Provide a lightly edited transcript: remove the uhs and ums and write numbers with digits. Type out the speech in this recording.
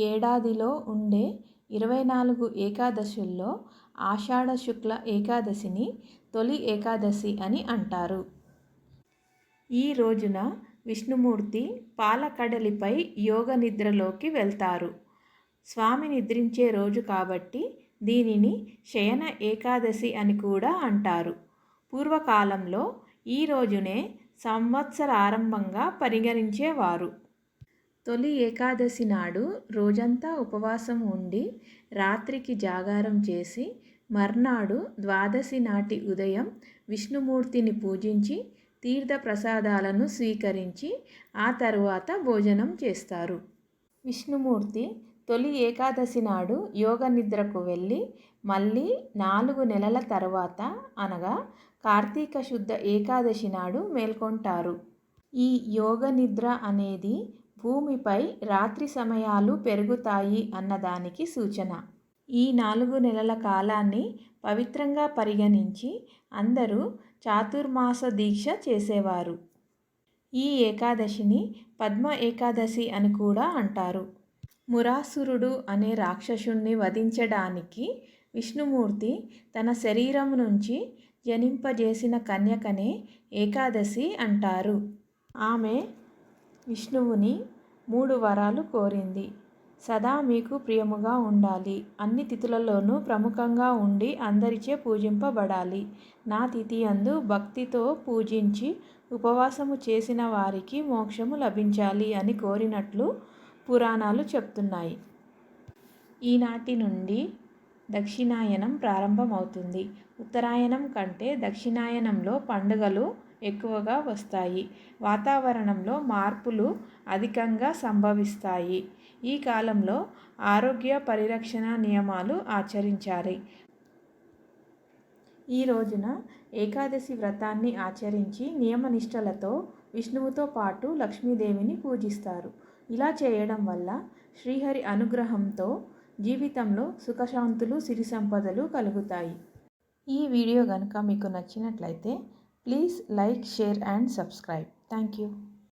ఏడాదిలో ఉండే 24 ఏకాదశుల్లో ఆషాఢ శుక్ల ఏకాదశిని తొలి ఏకాదశి అని అంటారు. ఈ రోజున విష్ణుమూర్తి పాలకడలిపై యోగ నిద్రలోకి వెళ్తారు. స్వామి నిద్రించే రోజు కాబట్టి దీనిని శయన ఏకాదశి అని కూడా అంటారు. పూర్వకాలంలో ఈ రోజునే సంవత్సరారంభంగా పరిగణించేవారు. తొలి ఏకాదశి నాడు రోజంతా ఉపవాసం ఉండి రాత్రికి జాగారం చేసి మర్నాడు ద్వాదశి నాటి ఉదయం విష్ణుమూర్తిని పూజించి తీర్థ ప్రసాదాలను స్వీకరించి ఆ తరువాత భోజనం చేస్తారు. విష్ణుమూర్తి తొలి ఏకాదశి నాడు యోగ నిద్రకు వెళ్ళి మళ్ళీ 4 నెలల తర్వాత అనగా కార్తీక శుద్ధ ఏకాదశి నాడు మేల్కొంటారు. ఈ యోగ నిద్ర అనేది భూమిపై రాత్రి సమయాలు పెరుగుతాయి అన్నదానికి సూచన. ఈ 4 నెలల కాలాన్ని పవిత్రంగా పరిగణించి అందరూ చాతుర్మాస దీక్ష చేసేవారు. ఈ ఏకాదశిని పద్మ ఏకాదశి అని కూడా అంటారు. మురాసురుడు అనే రాక్షసుణ్ణి వధించడానికి విష్ణుమూర్తి తన శరీరం నుంచి జనింపజేసిన కన్యకనే ఏకాదశి అంటారు. ఆమె విష్ణువుని 3 వరాలు కోరింది. సదా మీకు ప్రియముగా ఉండాలి, అన్ని తిథులలోనూ ప్రముఖంగా ఉండి అందరిచే పూజింపబడాలి, నా తిథి యందు భక్తితో పూజించి ఉపవాసము చేసిన వారికి మోక్షము లభించాలి అని కోరినట్లు పురాణాలు చెప్తున్నాయి. ఈనాటి నుండి దక్షిణాయనం ప్రారంభమవుతుంది. ఉత్తరాయణం కంటే దక్షిణాయనంలో పండుగలు ఎక్కువగా వస్తాయి. వాతావరణంలో మార్పులు అధికంగా సంభవిస్తాయి. ఈ కాలంలో ఆరోగ్య పరిరక్షణ నియమాలు ఆచరించాలి. ఈ రోజున ఏకాదశి వ్రతాన్ని ఆచరించి నియమనిష్టలతో విష్ణువుతో పాటు లక్ష్మీదేవిని పూజిస్తారు. ఇలా చేయడం వల్ల శ్రీహరి అనుగ్రహంతో జీవితంలో సుఖశాంతులు సిరి సంపదలు కలుగుతాయి. ఈ వీడియో కనుక మీకు నచ్చినట్లయితే please like, share and subscribe. Thank you.